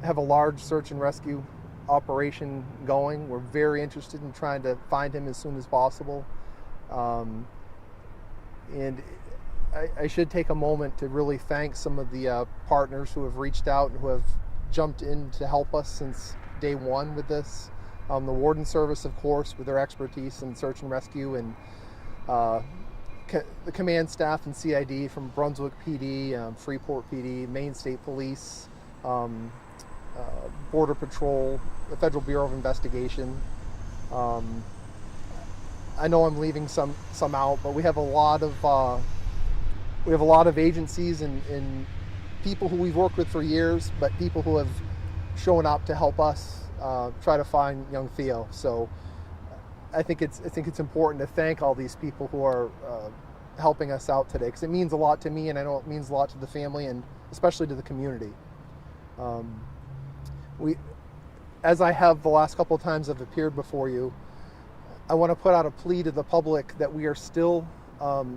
have a large search and rescue operation going. We're very interested in trying to find him as soon as possible. And I should take a moment to really thank some of the partners who have reached out and who have jumped in to help us since day one with this. The Warden Service, of course, with their expertise in search and rescue, and the command staff and CID from Brunswick PD, Freeport PD, Maine State Police, Border Patrol, the Federal Bureau of Investigation. I know I'm leaving some out, but we have a lot of agencies and people who we've worked with for years, but people who have shown up to help us try to find young Theo. So I think it's important to thank all these people who are helping us out today, because it means a lot to me, and I know it means a lot to the family and especially to the community. As I have the last couple of times I've appeared before you, I want to put out a plea to the public that we are still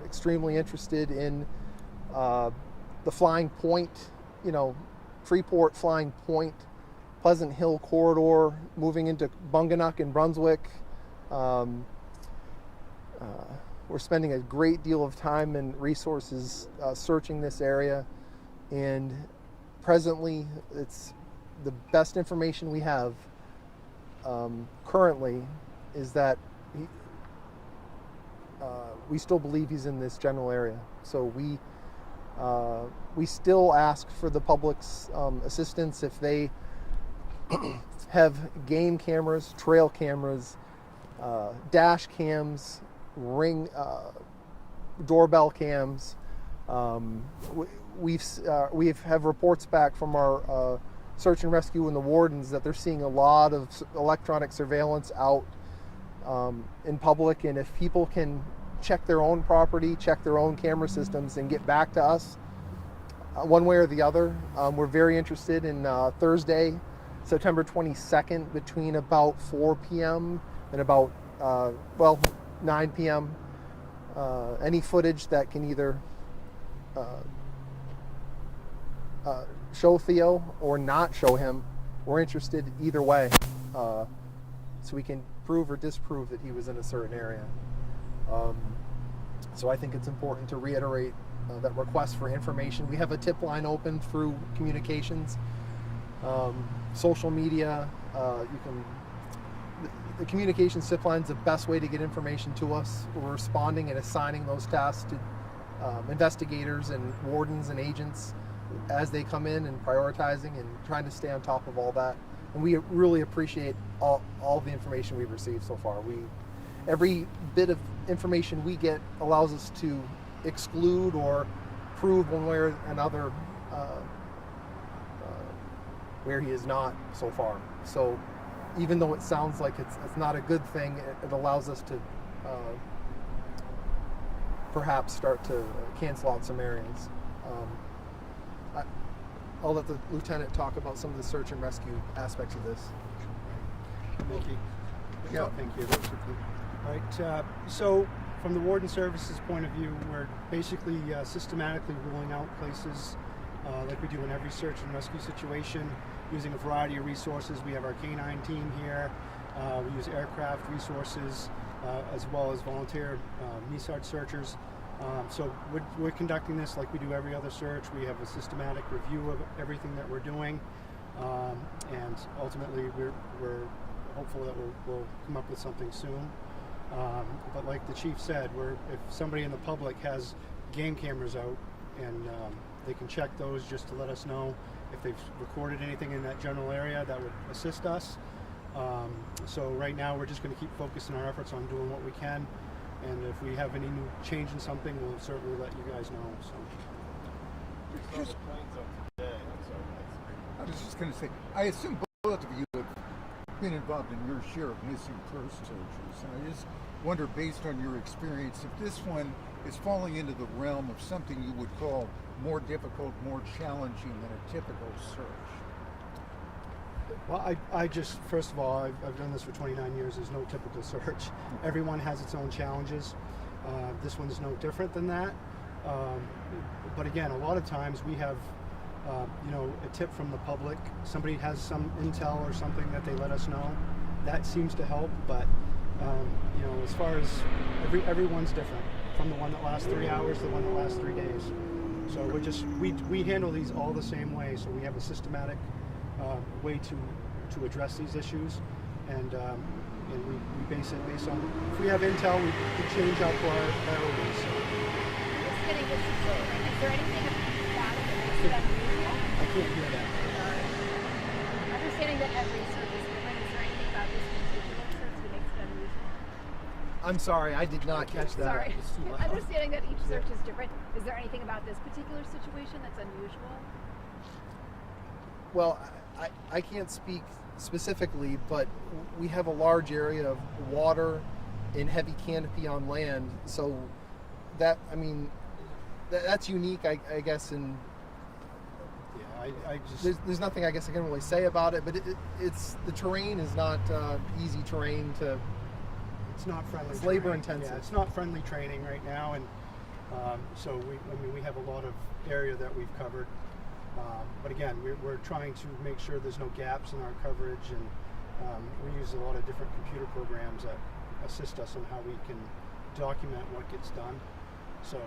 extremely interested in the Flying Point, Freeport, Flying Point, Pleasant Hill corridor, moving into Bunganuck and Brunswick. We're spending a great deal of time and resources searching this area, and presently it's the best information we have currently is that we still believe he's in this general area. So we still ask for the public's assistance if they have game cameras, trail cameras, dash cams, ring doorbell cams. We have reports back from our search and rescue and the wardens that they're seeing a lot of electronic surveillance out in public, and if people can check their own property, check their own camera systems, and get back to us one way or the other. We're very interested in Thursday, September 22nd, between about 4 p.m. and about 9 p.m. Any footage that can either show Theo or not show him, we're interested either way, so we can prove or disprove that he was in a certain area. So I think it's important to reiterate that request for information. We have a tip line open through communications, social media. The communications tip line is the best way to get information to us. We're responding and assigning those tasks to investigators and wardens and agents as they come in, and prioritizing and trying to stay on top of all that. And we really appreciate all the information we've received so far. Every bit of information we get allows us to exclude or prove one way or another where he is not so far. So even though it sounds like it's not a good thing, it allows us to perhaps start to cancel out some areas. I'll let the lieutenant talk about some of the search and rescue aspects of this. Thank you. Yeah, thank you. All right. So from the Warden Services point of view, we're basically systematically ruling out places like we do in every search and rescue situation, using a variety of resources. We have our K9 team here. We use aircraft resources as well as volunteer MESARD searchers. So we're conducting this like we do every other search. We have a systematic review of everything that we're doing, and ultimately we're hopeful that we'll come up with something soon. But like the chief said, if somebody in the public has game cameras out, and they can check those just to let us know if they've recorded anything in that general area, that would assist us. So right now we're just going to keep focusing our efforts on doing what we can. And if we have any new change in something, we'll certainly let you guys know. So. I was just going to say, I assume both of you have been involved in your share of missing person searches, and I just wonder, based on your experience, if this one is falling into the realm of something you would call more difficult, more challenging than a typical search. Well, I just, first of all, I've done this for 29 years. There's no typical search. Everyone has its own challenges. This one's no different than that. But again, a lot of times we have a tip from the public. Somebody has some intel or something that they let us know. That seems to help, but as far as everyone's different, from the one that lasts 3 hours to the one that lasts 3 days. So we handle these all the same way. So we have a systematic way to address these issues, and we base it based on, if we have intel, we change our priorities. So. Is there anything about it that makes it unusual? I can't hear that. Understanding that every search is different, is there anything about this particular search that makes it unusual? I'm sorry, I did not catch that. Sorry. It's too loud. Understanding that each search is different, is there anything about this particular situation that's unusual? Well, I can't speak specifically, but we have a large area of water and heavy canopy on land, so that's unique, I guess, and Yeah, I just there's nothing I guess I can really say about it, but it's the terrain is not easy terrain to. it's not friendly. It's labor training. intensive. Yeah, it's not friendly training right now, and so we have a lot of area that we've covered. But again, we're trying to make sure there's no gaps in our coverage, and we use a lot of different computer programs that assist us in how we can document what gets done. So,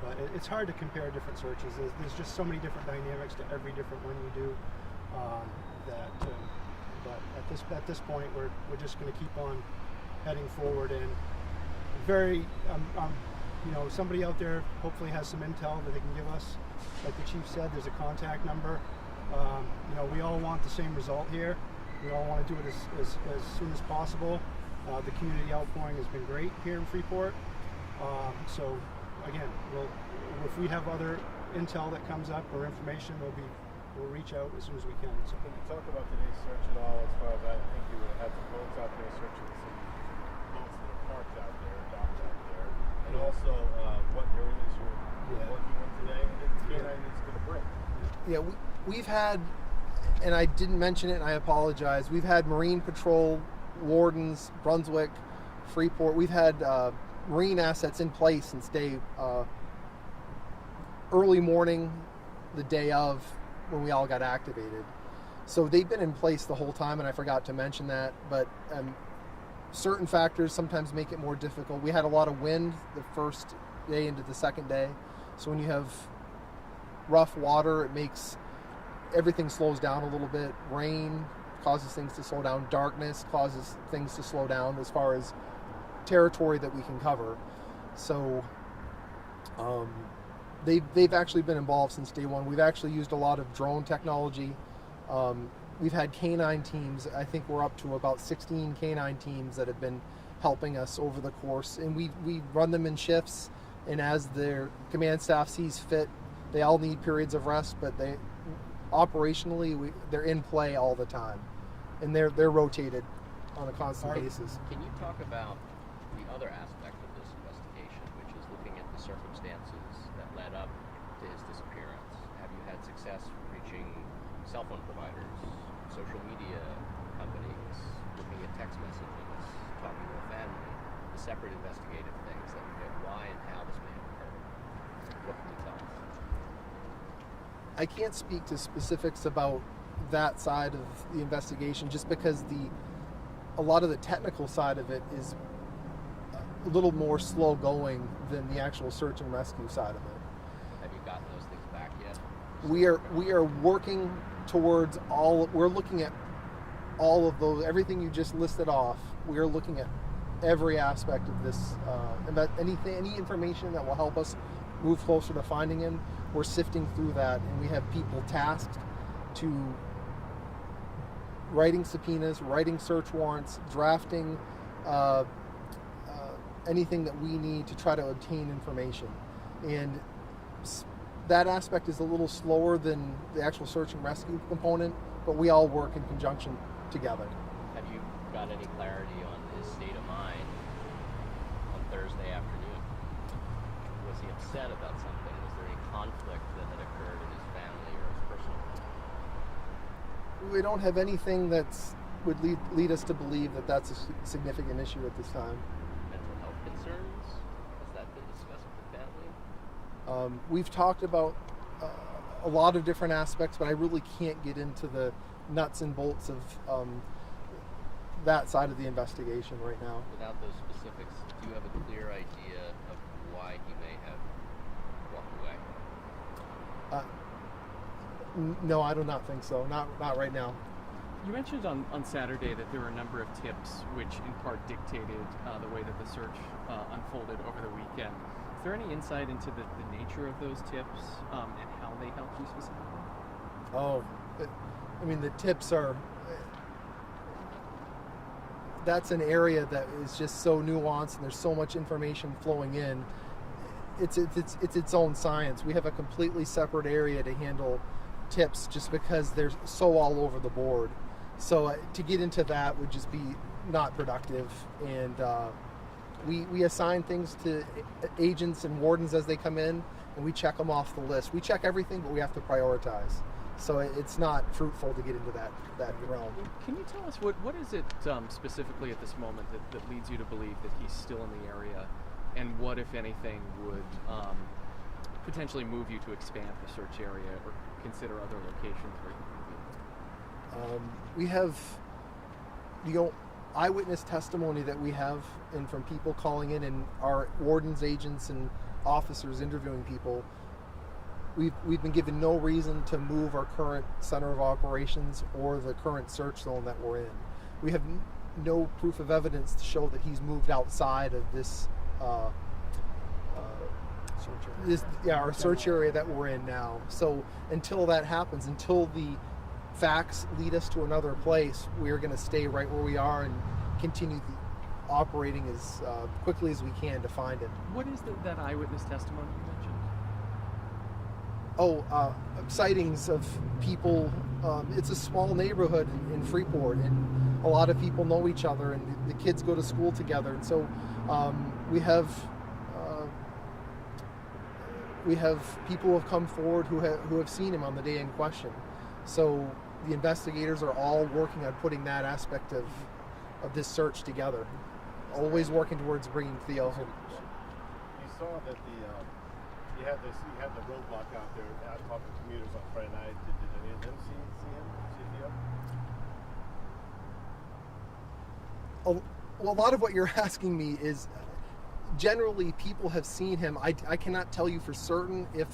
but it's hard to compare different searches. There's just so many different dynamics to every different one you do. But at this point, we're just going to keep on heading forward, and somebody out there hopefully has some intel that they can give us. Like the chief said, there's a contact number. We all want the same result here. We all want to do it as soon as possible. The community outpouring has been great here in Freeport. So again, if we have other intel that comes up or information, we'll reach out as soon as we can. So can you talk about today's search at all? As far as I think you would have the boats out there searching some boats that are parked out there, docked out there, and also what areas you're working in today, and if the canine is going to break. Yeah, we've had, and I didn't mention it, and I apologize. We've had Marine Patrol, wardens, Brunswick, Freeport. We've had Marine assets in place since early morning, the day of, when we all got activated. So they've been in place the whole time, and I forgot to mention that. But certain factors sometimes make it more difficult. We had a lot of wind the first day into the second day. So when you have rough water, it makes everything slows down a little bit. Rain causes things to slow down. Darkness causes things to slow down as far as territory that we can cover. So they've actually been involved since day one. We've actually used a lot of drone technology. We've had canine teams. I think we're up to about 16 canine teams that have been helping us over the course, and we run them in shifts, and as their command staff sees fit. They all need periods of rest, but they're in play all the time, and they're rotated on a constant basis. Can you talk about the other aspect of this investigation, which is looking at the circumstances that led up to his disappearance? Have you had success reaching cell phone providers, social media companies, looking at text messages, talking to a family, the separate investigative things that look at why and how this may have occurred? What can you tell us? I can't speak to specifics about that side of the investigation, just because a lot of the technical side of it is a little more slow going than the actual search and rescue side of it. Have you gotten those things back yet? We are working towards we're looking at all of those, everything you just listed off. We are looking at every aspect of this, any information that will help us move closer to finding him. We're sifting through that, and we have people tasked to writing subpoenas, writing search warrants, drafting anything that we need to try to obtain information. And that aspect is a little slower than the actual search and rescue component, but we all work in conjunction together. Have you got any clarity on his state of mind on Thursday afternoon? Was he upset about something? Was there any conflict that had occurred in his family or his personal life? We don't have anything that would lead us to believe that that's a significant issue at this time. Mental health concerns? Has that been discussed with the family? We've talked about a lot of different aspects, but I really can't get into the nuts and bolts of that side of the investigation right now. Without those specifics, do you have a clear idea of why he may have walked away? No, I do not think so. Not right now. You mentioned on Saturday that there were a number of tips which in part dictated the way that the search unfolded over the weekend. Is there any insight into the nature of those tips and how they helped you specifically? I mean, the tips are, that's an area that is just so nuanced and there's so much information flowing in. It's its own science. We have a completely separate area to handle tips just because they're so all over the board. So to get into that would just be not productive, and we assign things to agents and wardens as they come in, and we check them off the list. We check everything, but we have to prioritize. So it's not fruitful to get into that realm. Can you tell us what is it specifically at this moment that leads you to believe that he's still in the area, and what, if anything, would potentially move you to expand the search area or consider other locations where he could be? We have the eyewitness testimony that we have, and from people calling in, and our wardens, agents, and officers interviewing people. We've been given no reason to move our current center of operations or the current search zone that we're in. We have no proof of evidence to show that he's moved outside of this our search area that we're in now. So until that happens, until the facts lead us to another place, we're going to stay right where we are and continue operating as quickly as we can to find it. What is that eyewitness testimony you mentioned? Sightings of people. It's a small neighborhood in Freeport, and a lot of people know each other, and the kids go to school together, and so we have people who have come forward who have seen him on the day in question. So the investigators are all working on putting that aspect of this search together, always working towards bringing Theo home. You saw that you had the roadblock out there talking to commuters on Friday night. Did any of them see him? See Theo? Well, a lot of what you're asking me is generally people have seen him. I cannot tell you for certain if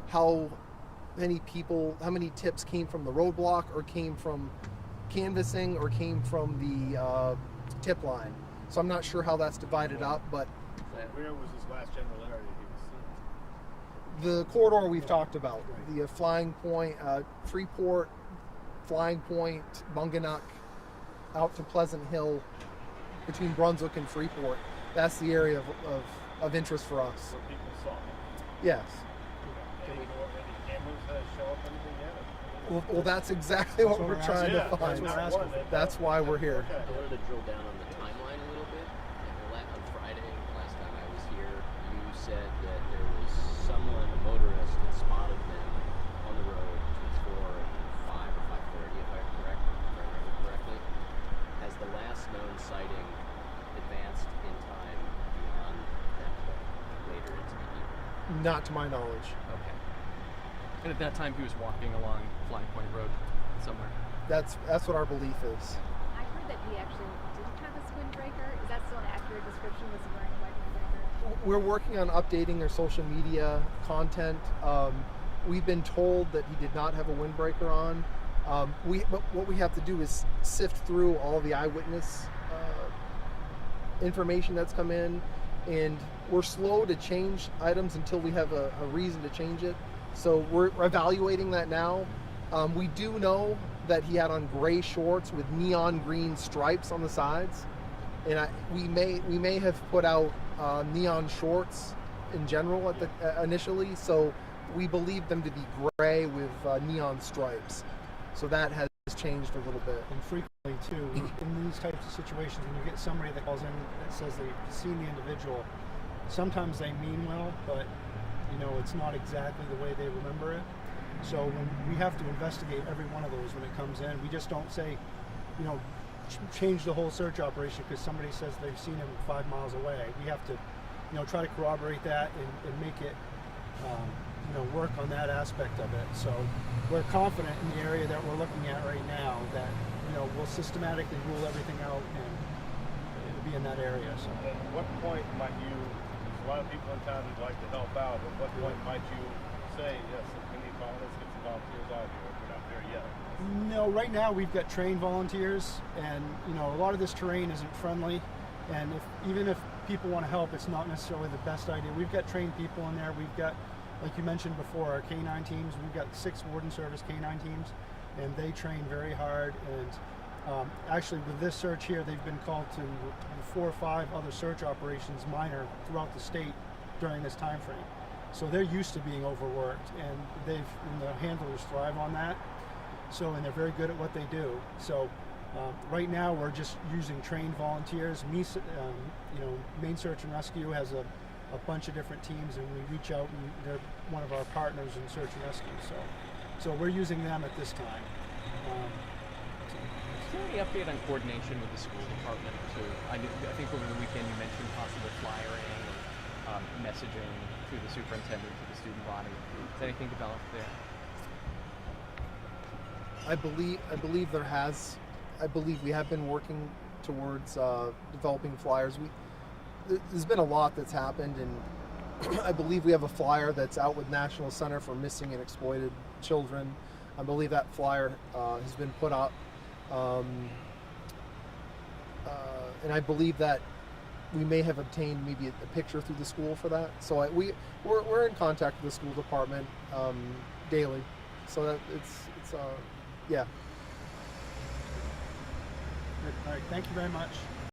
how many tips came from the roadblock or came from canvassing or came from the tip line. So I'm not sure how that's divided up, but where was his last general area he was seen? The corridor we've talked about, the Flying Point, Freeport, Flying Point, Bunganuck, out to Pleasant Hill, between Brunswick and Freeport. That's the area of interest for us. So people saw him? Yes. Any cameras show up anything yet? Well, that's exactly what we're trying to find. That's why we're here. I wanted to drill down on the timeline a little bit. On Friday, last time I was here, you said that there was someone, a motorist, that spotted them on the road between 4 and 5 or 5:30, if I remember correctly. Has the last known sighting advanced in time beyond that point, later into the evening? Not to my knowledge. Okay. And at that time, he was walking along Flying Point Road somewhere. That's what our belief is. I heard that he actually didn't have a windbreaker. Is that still an accurate description? Was he wearing a white windbreaker? We're working on updating their social media content. We've been told that he did not have a windbreaker on. But what we have to do is sift through all the eyewitness information that's come in, and we're slow to change items until we have a reason to change it. So we're evaluating that now. We do know that he had on gray shorts with neon green stripes on the sides, and we may have put out neon shorts in general initially. So we believe them to be gray with neon stripes. So that has changed a little bit. And frequently too, in these types of situations, when you get somebody that calls in that says they've seen the individual, sometimes they mean well, but it's not exactly the way they remember it. So when we have to investigate every one of those when it comes in, we just don't say, change the whole search operation because somebody says they've seen him 5 miles away. We have to, try to corroborate that and make it work on that aspect of it. So we're confident in the area that we're looking at right now that we'll systematically rule everything out and it'll be in that area. So At what point might you? There's a lot of people in town who'd like to help out. At what point might you say, yes, we need volunteers, get some volunteers out here? We're not there yet. no, right now we've got trained volunteers, and a lot of this terrain isn't friendly. And even if people want to help, it's not necessarily the best idea. We've got trained people in there. We've got, like you mentioned before, our K9 teams. We've got 6 Warden Service K9 teams, and they train very hard. And actually, with this search here, they've been called to 4 or 5 other search operations, minor, throughout the state during this time frame. So they're used to being overworked, and the handlers thrive on that. So, and they're very good at what they do. So. Right now, we're just using trained volunteers. Maine Search and Rescue has a bunch of different teams, and we reach out, and they're one of our partners in Search and Rescue. So we're using them at this time. Is there any update on coordination with the school department? I think over the weekend you mentioned possible flyering or messaging through the superintendent to the student body. Is anything developed there? I believe there has. I believe we have been working towards developing flyers. There's been a lot that's happened, and I believe we have a flyer that's out with National Center for Missing and Exploited Children. I believe that flyer has been put up, and I believe that we may have obtained maybe a picture through the school for that. So we're in contact with the school department daily. So that it's yeah. All right, thank you very much.